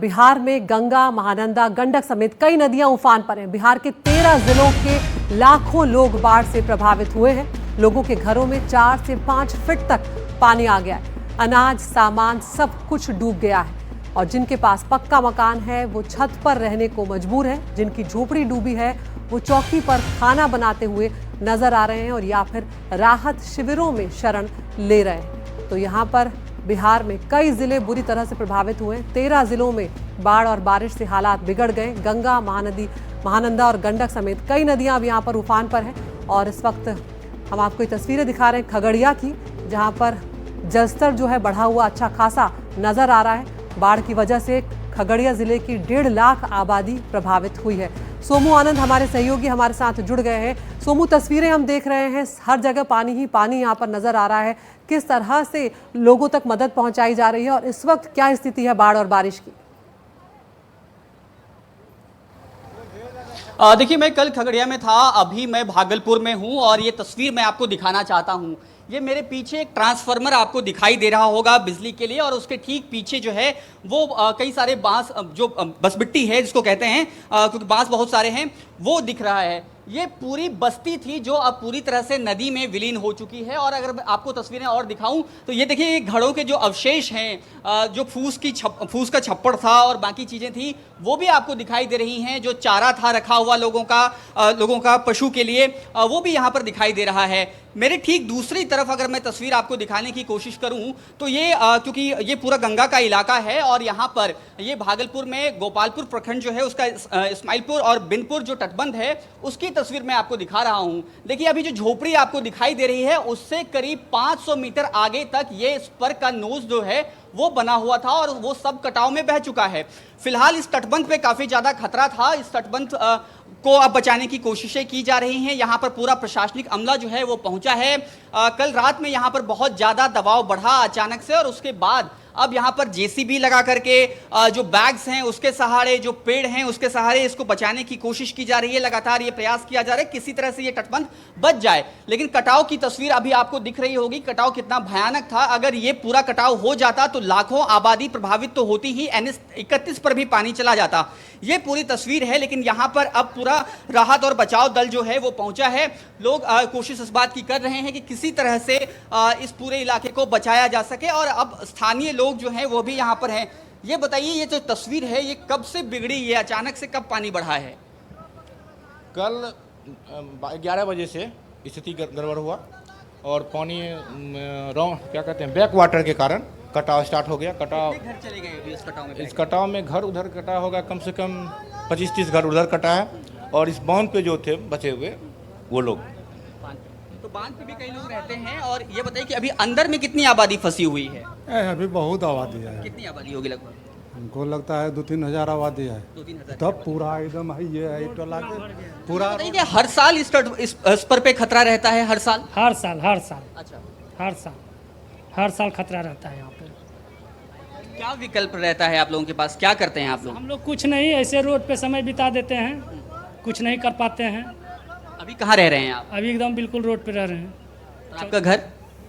बिहार में गंगा, महानंदा, गंडक समेत कई नदियां उफान पर हैं। बिहार के 13 जिलों के लाखों लोग बाढ़ से प्रभावित हुए हैं। लोगों के घरों में 4 से 5 फीट तक पानी आ गया है। अनाज, सामान सब कुछ डूब गया है और जिनके पास पक्का मकान है वो छत पर रहने को मजबूर है। जिनकी झोपड़ी डूबी है वो चौकी पर खाना बनाते हुए नजर आ रहे हैं और या फिर राहत शिविरों में शरण ले रहे हैं। तो यहाँ पर बिहार में कई जिले बुरी तरह से प्रभावित हुए हैं। 13 जिलों में बाढ़ और बारिश से हालात बिगड़ गए। गंगा, महानंदा और गंडक समेत कई नदियां अब यहाँ पर उफान पर हैं और इस वक्त हम आपको ये तस्वीरें दिखा रहे हैं खगड़िया की, जहाँ पर जलस्तर जो है बढ़ा हुआ अच्छा खासा नजर आ रहा है। बाढ़ की वजह से खगड़िया जिले की 1.5 लाख आबादी प्रभावित हुई है। सोमू आनंद हमारे सहयोगी हमारे साथ जुड़ गए हैं। सोमू, तस्वीरें हम देख रहे हैं, हर जगह पानी ही पानी यहाँ पर नजर आ रहा है। किस तरह से लोगों तक मदद पहुंचाई जा रही है और इस वक्त क्या स्थिति है बाढ़ और बारिश की? देखिए, मैं कल खगड़िया में था, अभी मैं भागलपुर में हूँ और ये तस्वीर मैं आपको दिखाना चाहता हूँ। ये मेरे पीछे एक ट्रांसफार्मर आपको दिखाई दे रहा होगा बिजली के लिए और उसके ठीक पीछे जो है वो कई सारे बांस, जो बसबिट्टी है जिसको कहते हैं, क्योंकि बांस बहुत सारे हैं, वो दिख रहा है। ये पूरी बस्ती थी जो अब पूरी तरह से नदी में विलीन हो चुकी है। और अगर मैं आपको तस्वीरें और दिखाऊं तो ये देखिए, घरों के जो अवशेष हैं, जो फूस का छप्पड़ था और बाकी चीज़ें थी, वो भी आपको दिखाई दे रही हैं। जो चारा था रखा हुआ लोगों का पशु के लिए, वो भी यहाँ पर दिखाई दे रहा है। मेरे ठीक दूसरी तरफ अगर मैं तस्वीर आपको दिखाने की कोशिश करूं तो ये क्योंकि ये पूरा गंगा का इलाका है और यहाँ पर ये भागलपुर में गोपालपुर प्रखंड जो है उसका इस्माइलपुर और बिनपुर जो तटबंध है उसकी तस्वीर मैं आपको दिखा रहा हूं। देखिए, अभी जो झोपड़ी आपको दिखाई दे रही है उससे करीब 500 मीटर आगे तक ये स्पर का नोज जो है वो बना हुआ था और वो सब कटाव में बह चुका है। फिलहाल इस तटबंध पे काफी ज्यादा खतरा था। इस तटबंध को अब बचाने की कोशिशें की जा रही हैं। यहाँ पर पूरा प्रशासनिक अमला जो है वो पहुंचा है। कल रात में यहाँ पर बहुत ज्यादा दबाव बढ़ा अचानक से और उसके बाद अब यहाँ पर जेसीबी लगा करके जो बैग्स हैं उसके सहारे, जो पेड़ हैं उसके सहारे इसको बचाने की कोशिश की जा रही है। लगातार ये प्रयास किया जा रहा है किसी तरह से ये तटबंध बच जाए। लेकिन कटाव की तस्वीर अभी आपको दिख रही होगी, कटाव कितना भयानक था। अगर ये पूरा कटाव हो जाता तो लाखों आबादी प्रभावित तो होती ही, NH 31 पर भी पानी चला जाता। ये पूरी तस्वीर है। लेकिन यहाँ पर अब पूरा राहत और बचाव दल जो है वो पहुंचा है। लोग कोशिश इस बात की कर रहे हैं कि किसी तरह से इस पूरे इलाके को बचाया जा सके और अब स्थानीय लोग जो हैं वो भी यहाँ पर हैं। ये बताइए, ये जो तस्वीर है ये कब से बिगड़ी, ये अचानक से कब पानी बढ़ा है? कल 11 बजे से स्थिति गड़बड़ हुआ और पानी क्या कहते हैं, बैक वाटर के कारण कटाव स्टार्ट हो गया। कटाव घर चले गए इस कटाव में? इस कटाव में घर उधर कटा होगा, कम से कम 25-30 घर उधर कटा है और इस बांध पे जो थे बचे हुए वो लोग। तो बांध पे भी कई लोग रहते हैं। और ये बताइए कि अभी अंदर में कितनी आबादी फंसी हुई है? अभी बहुत आबादी है। कितनी आबादी होगी लगभग? हमको लगता है 2-3 हजार आबादी है। 2-3 हजार। तब पूरा एकदम है, ये है टोला के पूरा। बताइए कि हर साल इस पर पे खतरा रहता है? हर साल? हर साल। अच्छा, हर साल खतरा रहता है यहाँ पे। क्या विकल्प रहता है आप लोगों के पास? क्या करते हैं आप लोग? हम लोग कुछ नहीं, ऐसे रोड पे समय बिता देते हैं, कुछ नहीं कर पाते हैं। अभी कहाँ रह रहे हैं आप? अभी एकदम बिल्कुल रोड पे रह रहे हैं। आपका घर?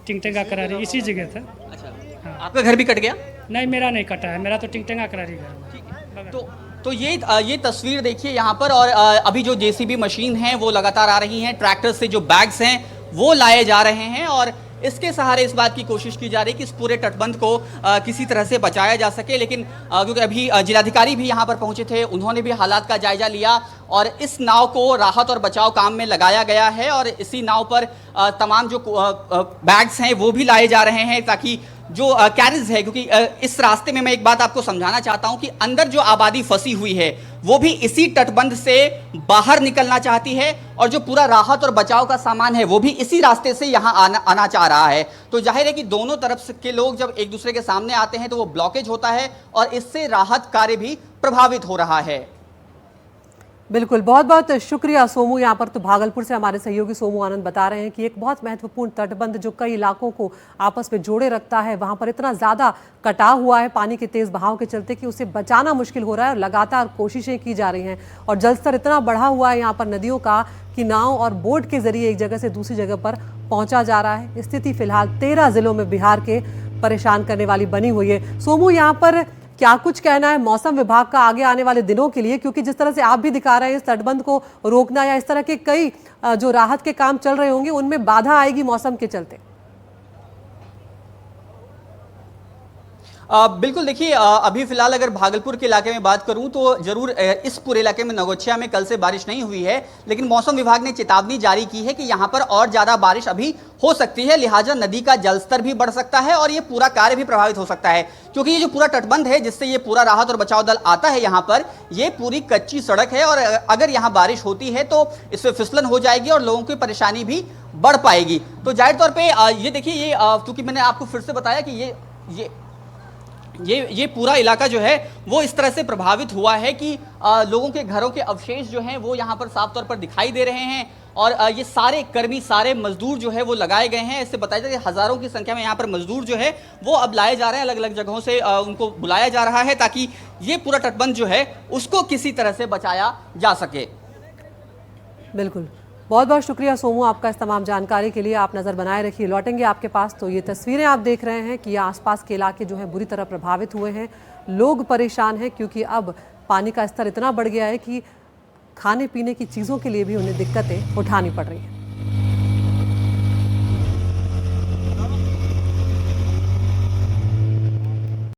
टिंगटेंगा करारी इसी जगह था। अच्छा, हाँ। आपका घर भी कट गया? नहीं, मेरा नहीं कटा है, मेरा तो टिंगटेंगा करारी घर है। तो ये तस्वीर देखिए यहाँ पर। और अभी जो जेसीबी मशीन है वो लगातार आ रही हैं, ट्रैक्टर से जो बैग्स हैं वो लाए जा रहे हैं और इसके सहारे इस बात की कोशिश की जा रही है कि इस पूरे तटबंध को किसी तरह से बचाया जा सके। लेकिन क्योंकि अभी जिलाधिकारी भी यहाँ पर पहुंचे थे, उन्होंने भी हालात का जायजा लिया और इस नाव को राहत और बचाव काम में लगाया गया है और इसी नाव पर तमाम जो बैग्स हैं वो भी लाए जा रहे हैं ताकि जो कैरेज है, क्योंकि इस रास्ते में मैं एक बात आपको समझाना चाहता हूं कि अंदर जो आबादी फंसी हुई है वो भी इसी तटबंध से बाहर निकलना चाहती है और जो पूरा राहत और बचाव का सामान है वो भी इसी रास्ते से यहाँ आना चाह रहा है। तो जाहिर है कि दोनों तरफ के लोग जब एक दूसरे के सामने आते हैं तो वो ब्लॉकेज होता है और इससे राहत कार्य भी प्रभावित हो रहा है। बिल्कुल, बहुत बहुत शुक्रिया सोमू। यहाँ पर तो भागलपुर से हमारे सहयोगी सोमू आनंद बता रहे हैं कि एक बहुत महत्वपूर्ण तटबंध जो कई इलाकों को आपस में जोड़े रखता है, वहाँ पर इतना ज़्यादा कटाव हुआ है पानी के तेज़ बहाव के चलते कि उसे बचाना मुश्किल हो रहा है और लगातार कोशिशें की जा रही हैं। और जलस्तर इतना बढ़ा हुआ है यहाँ पर नदियों का कि नाव और बोट के जरिए एक जगह से दूसरी जगह पर पहुँचा जा रहा है। स्थिति फिलहाल 13 जिलों में बिहार के परेशान करने वाली बनी हुई है। सोमू, यहाँ पर क्या कुछ कहना है मौसम विभाग का आगे आने वाले दिनों के लिए, क्योंकि जिस तरह से आप भी दिखा रहे हैं इस तटबंध को रोकना या इस तरह के कई जो राहत के काम चल रहे होंगे उनमें बाधा आएगी मौसम के चलते। बिल्कुल, देखिए अभी फिलहाल अगर भागलपुर के इलाके में बात करूं तो जरूर इस पूरे इलाके में नगोछिया में कल से बारिश नहीं हुई है, लेकिन मौसम विभाग ने चेतावनी जारी की है कि यहां पर और ज्यादा बारिश अभी हो सकती है, लिहाजा नदी का जलस्तर भी बढ़ सकता है और ये पूरा कार्य भी प्रभावित हो सकता है, क्योंकि ये जो पूरा तटबंध है जिससे ये पूरा राहत और बचाव दल आता है यहाँ पर, ये पूरी कच्ची सड़क है और अगर यहाँ बारिश होती है तो इसमें फिसलन हो जाएगी और लोगों की परेशानी भी बढ़ पाएगी। तो जाहिर तौर पर ये देखिए, ये क्योंकि मैंने आपको फिर से बताया कि ये पूरा इलाका जो है वो इस तरह से प्रभावित हुआ है कि लोगों के घरों के अवशेष जो हैं वो यहाँ पर साफ तौर पर दिखाई दे रहे हैं और ये सारे कर्मी, सारे मजदूर जो है वो लगाए गए हैं। इससे बताया जाए कि हजारों की संख्या में यहाँ पर मजदूर जो है वो अब लाए जा रहे हैं, अलग अलग जगहों से उनको बुलाया जा रहा है ताकि ये पूरा तटबंध जो है उसको किसी तरह से बचाया जा सके। बिल्कुल, बहुत बहुत शुक्रिया सोमू आपका इस तमाम जानकारी के लिए। आप नज़र बनाए रखिए, लौटेंगे आपके पास। तो ये तस्वीरें आप देख रहे हैं कि आसपास के इलाके जो है बुरी तरह प्रभावित हुए हैं, लोग परेशान हैं क्योंकि अब पानी का स्तर इतना बढ़ गया है कि खाने पीने की चीज़ों के लिए भी उन्हें दिक्कतें उठानी पड़ रही हैं।